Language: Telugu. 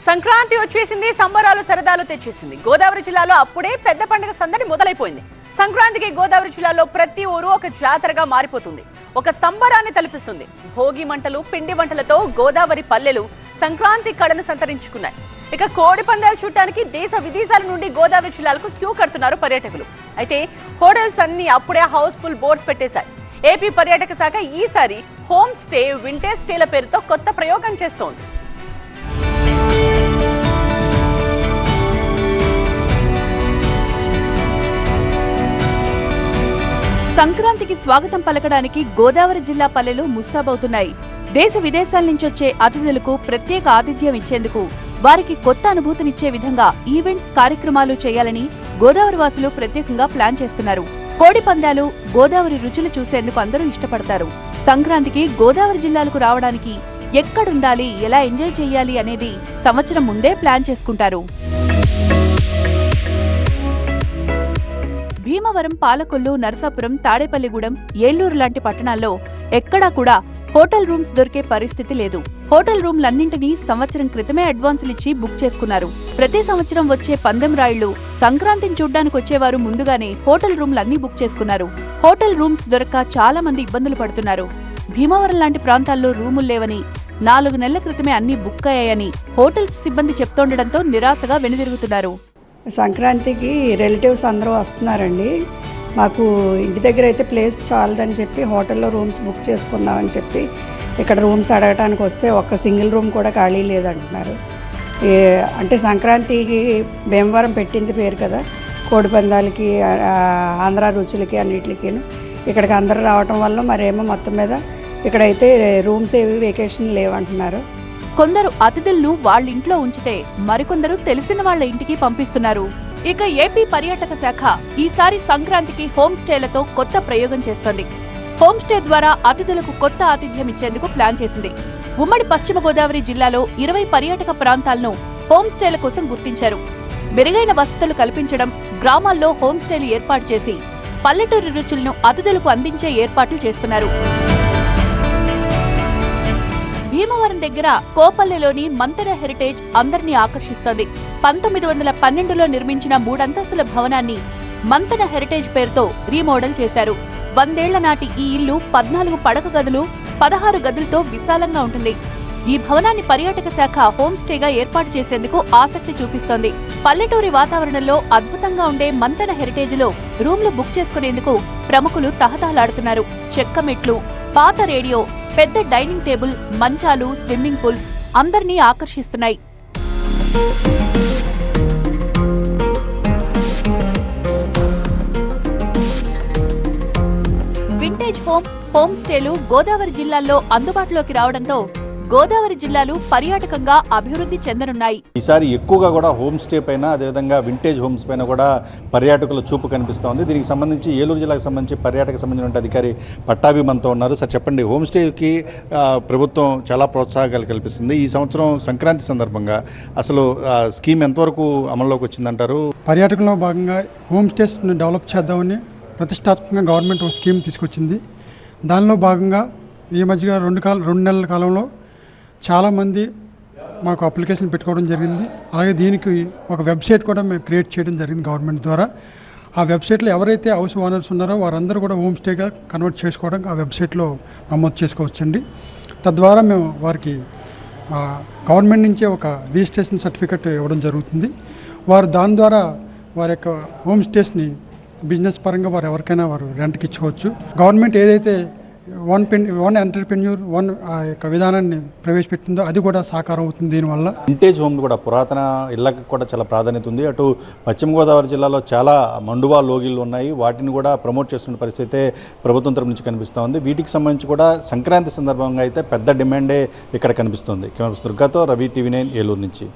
సంక్రాంతి వచ్చేసింది, సంబరాలు సరదాలు తెచ్చేసింది. గోదావరి జిల్లాలో అప్పుడే పెద్ద పండుగ సందడి మొదలైపోయింది. సంక్రాంతికి గోదావరి జిల్లాలో ప్రతి ఊరు ఒక జాతరగా మారిపోతుంది, ఒక సంబరాన్ని తలపిస్తుంది. భోగి మంటలు, పిండి వంటలతో గోదావరి పల్లెలు సంక్రాంతి కళను సంతరించుకున్నాయి. ఇక కోడి పందాలు చూడటానికి దేశ విదేశాల నుండి గోదావరి జిల్లాలకు క్యూ కడుతున్నారు పర్యాటకులు. అయితే హోటల్స్ అన్ని అప్పుడే హౌస్ఫుల్ బోర్డ్స్ పెట్టేశాయి. ఏపీ పర్యాటక శాఖ ఈసారి హోమ్ స్టే, వింటేజ్ స్టేల పేరుతో కొత్త ప్రయోగం చేస్తోంది. సంక్రాంతికి స్వాగతం పలకడానికి గోదావరి జిల్లా పల్లెలు ముస్తాబవుతున్నాయి. దేశ విదేశాల నుంచి వచ్చే అతిథులకు ప్రత్యేక ఆతిథ్యం ఇచ్చేందుకు, వారికి కొత్త అనుభూతినిచ్చే విధంగా ఈవెంట్స్, కార్యక్రమాలు చేయాలని గోదావరి వాసులు ప్రత్యేకంగా ప్లాన్ చేస్తున్నారు. కోడి పందాలు, గోదావరి రుచులు చూసేందుకు అందరూ ఇష్టపడతారు. సంక్రాంతికి గోదావరి జిల్లాలకు రావడానికి ఎక్కడుండాలి, ఎలా ఎంజాయ్ చేయాలి అనేది సంవత్సరం ముందే ప్లాన్ చేసుకుంటారు. భీమవరం, పాలకొల్లు, నరసాపురం, తాడేపల్లిగూడెం, ఏలూరు లాంటి పట్టణాల్లో ఎక్కడా కూడా హోటల్ రూమ్స్ దొరికే పరిస్థితి లేదు. హోటల్ రూమ్లన్నింటినీ సంవత్సరం క్రితమే అడ్వాన్సులిచ్చి బుక్ చేసుకున్నారు. ప్రతి సంవత్సరం వచ్చే పందెం రాయుళ్లు సంక్రాంతిని చూడ్డానికి వచ్చేవారు ముందుగానే హోటల్ రూమ్లన్నీ బుక్ చేసుకున్నారు. హోటల్ రూమ్స్ దొరక్క చాలా మంది ఇబ్బందులు పడుతున్నారు. భీమవరం లాంటి ప్రాంతాల్లో రూములు లేవని, 4 నెలల క్రితమే అన్ని బుక్ అయ్యాయని హోటల్స్ సిబ్బంది చెప్తుండటంతో నిరాశగా వెనుదిరుగుతున్నారు. సంక్రాంతికి రిలేటివ్స్ అందరూ వస్తున్నారండి. మాకు ఇంటి దగ్గర అయితే ప్లేస్ చాలదని చెప్పి హోటల్లో రూమ్స్ బుక్ చేసుకుందామని చెప్పి ఇక్కడ రూమ్స్ అడగటానికి వస్తే ఒక్క సింగిల్ రూమ్ కూడా ఖాళీ లేదంటున్నారు. అంటే సంక్రాంతికి భీమవరం పెట్టింది పేరు కదా, కోడిపందాలకి, ఆంధ్ర రుచులకి, అన్నిటికి ఇక్కడికి అందరూ రావటం వల్ల మరేమో మొత్తం మీద ఇక్కడైతే రూమ్స్ ఏవి వెకేషన్ లేవంటున్నారు. కొందరు అతిథులను వాళ్ళ ఇంట్లో ఉంచితే మరికొందరు తెలిసిన వాళ్ల ఇంటికి పంపిస్తున్నారు. ఇక ఏపీ పర్యాటక శాఖ ఈసారి సంక్రాంతికి హోమ్ స్టేలతో కొత్త ప్రయోగం చేస్తోంది. హోమ్ స్టే ద్వారా అతిథులకు కొత్త ఆతిథ్యం ఇచ్చేందుకు ప్లాన్ చేసింది. ఉమ్మడి పశ్చిమ గోదావరి జిల్లాలో 20 పర్యాటక ప్రాంతాలను హోమ్ స్టేల కోసం గుర్తించారు. మెరుగైన వసతులు కల్పించడం, గ్రామాల్లో హోమ్ స్టేలు ఏర్పాటు చేసి పల్లెటూరి రుచులను అతిథులకు అందించే ఏర్పాట్లు చేస్తున్నారు. భీమవరం దగ్గర కోపల్లెలోని మంతెన హెరిటేజ్ అందరినీ ఆకర్షిస్తోంది. 1912లో నిర్మించిన 3 అంతస్తుల భవనాన్ని మంతెన హెరిటేజ్ పేరుతో రీమోడల్ చేశారు. 100 ఏళ్ల నాటి ఈ ఇల్లు 14 పడక గదులు, 16 గదులతో విశాలంగా ఉంటుంది. ఈ భవనాన్ని పర్యాటక శాఖ హోమ్ స్టేగా ఏర్పాటు చేసేందుకు ఆసక్తి చూపిస్తోంది. పల్లెటూరి వాతావరణంలో అద్భుతంగా ఉండే మంతెన హెరిటేజ్ లో రూమ్లు బుక్ చేసుకునేందుకు ప్రముఖులు తహతహలాడుతున్నారు. చెక్క మెట్లు, పాత రేడియో, పెద్ద డైనింగ్ టేబుల్, మంచాలు, స్విమ్మింగ్ పూల్ అందరినీ ఆకర్షిస్తున్నాయి. వింటేజ్ హోమ్ స్టేలు గోదావరి జిల్లాల్లో అందుబాటులోకి రావడంతో గోదావరి జిల్లాలు పర్యాటకంగా అభివృద్ధి చెందనున్నాయి. ఈసారి ఎక్కువగా కూడా హోమ్ స్టే పైన, అదేవిధంగా వింటేజ్ హోమ్స్ పైన కూడా పర్యాటకుల చూపు కనిపిస్తోంది. దీనికి సంబంధించి ఏలూరు జిల్లాకు సంబంధించి పర్యాటక సంబంధించిన అధికారి పట్టాభి మనతో ఉన్నారు. సార్ చెప్పండి, హోమ్ స్టేకి ప్రభుత్వం చాలా ప్రోత్సాహకాలు కల్పిస్తుంది. ఈ సంవత్సరం సంక్రాంతి సందర్భంగా అసలు స్కీమ్ ఎంతవరకు అమల్లోకి వచ్చిందంటారు? పర్యాటకంలో భాగంగా హోమ్ స్టేస్ని డెవలప్ చేద్దామని ప్రతిష్టాత్మకంగా గవర్నమెంట్ ఒక స్కీమ్ తీసుకొచ్చింది. దానిలో భాగంగా ఈ మధ్యగా 2 నెలల కాలంలో చాలామంది మాకు అప్లికేషన్ పెట్టుకోవడం జరిగింది. అలాగే దీనికి ఒక వెబ్సైట్ కూడా మేము క్రియేట్ చేయడం జరిగింది గవర్నమెంట్ ద్వారా. ఆ వెబ్సైట్లో ఎవరైతే హౌస్ ఓనర్స్ ఉన్నారో వారందరూ కూడా హోమ్ స్టేగా కన్వర్ట్ చేసుకోవడానికి ఆ వెబ్సైట్లో నమోదు చేసుకోవచ్చండి. తద్వారా మేము వారికి గవర్నమెంట్ నుంచే ఒక రిజిస్ట్రేషన్ సర్టిఫికెట్ ఇవ్వడం జరుగుతుంది. వారు దాని ద్వారా వారి యొక్క హోమ్ స్టేస్ని బిజినెస్ పరంగా వారు ఎవరికైనా వారు రెంట్కి ఇచ్చుకోవచ్చు. గవర్నమెంట్ ఏదైతే వన్ ఎంటర్‌ప్రెన్యూర్ ఆ యొక్క విధానాన్ని ప్రవేశపెట్టిందో అది కూడా సాకారం అవుతుంది దీనివల్ల. వింటేజ్ హోమ్ కూడా పురాతన ఇళ్లకు కూడా చాలా ప్రాధాన్యత ఉంది. అటు పశ్చిమ గోదావరి జిల్లాలో చాలా మండువా లోగిళ్ళు ఉన్నాయి, వాటిని కూడా ప్రమోట్ చేస్తున్న పరిస్థితి ప్రభుత్వం తరపు నుంచి కనిపిస్తూ ఉంది. వీటికి సంబంధించి కూడా సంక్రాంతి సందర్భంగా అయితే పెద్ద డిమాండే ఇక్కడ కనిపిస్తుంది. కెమెరా దుర్గాతో రవి, TV9 ఏలూరు నుంచి.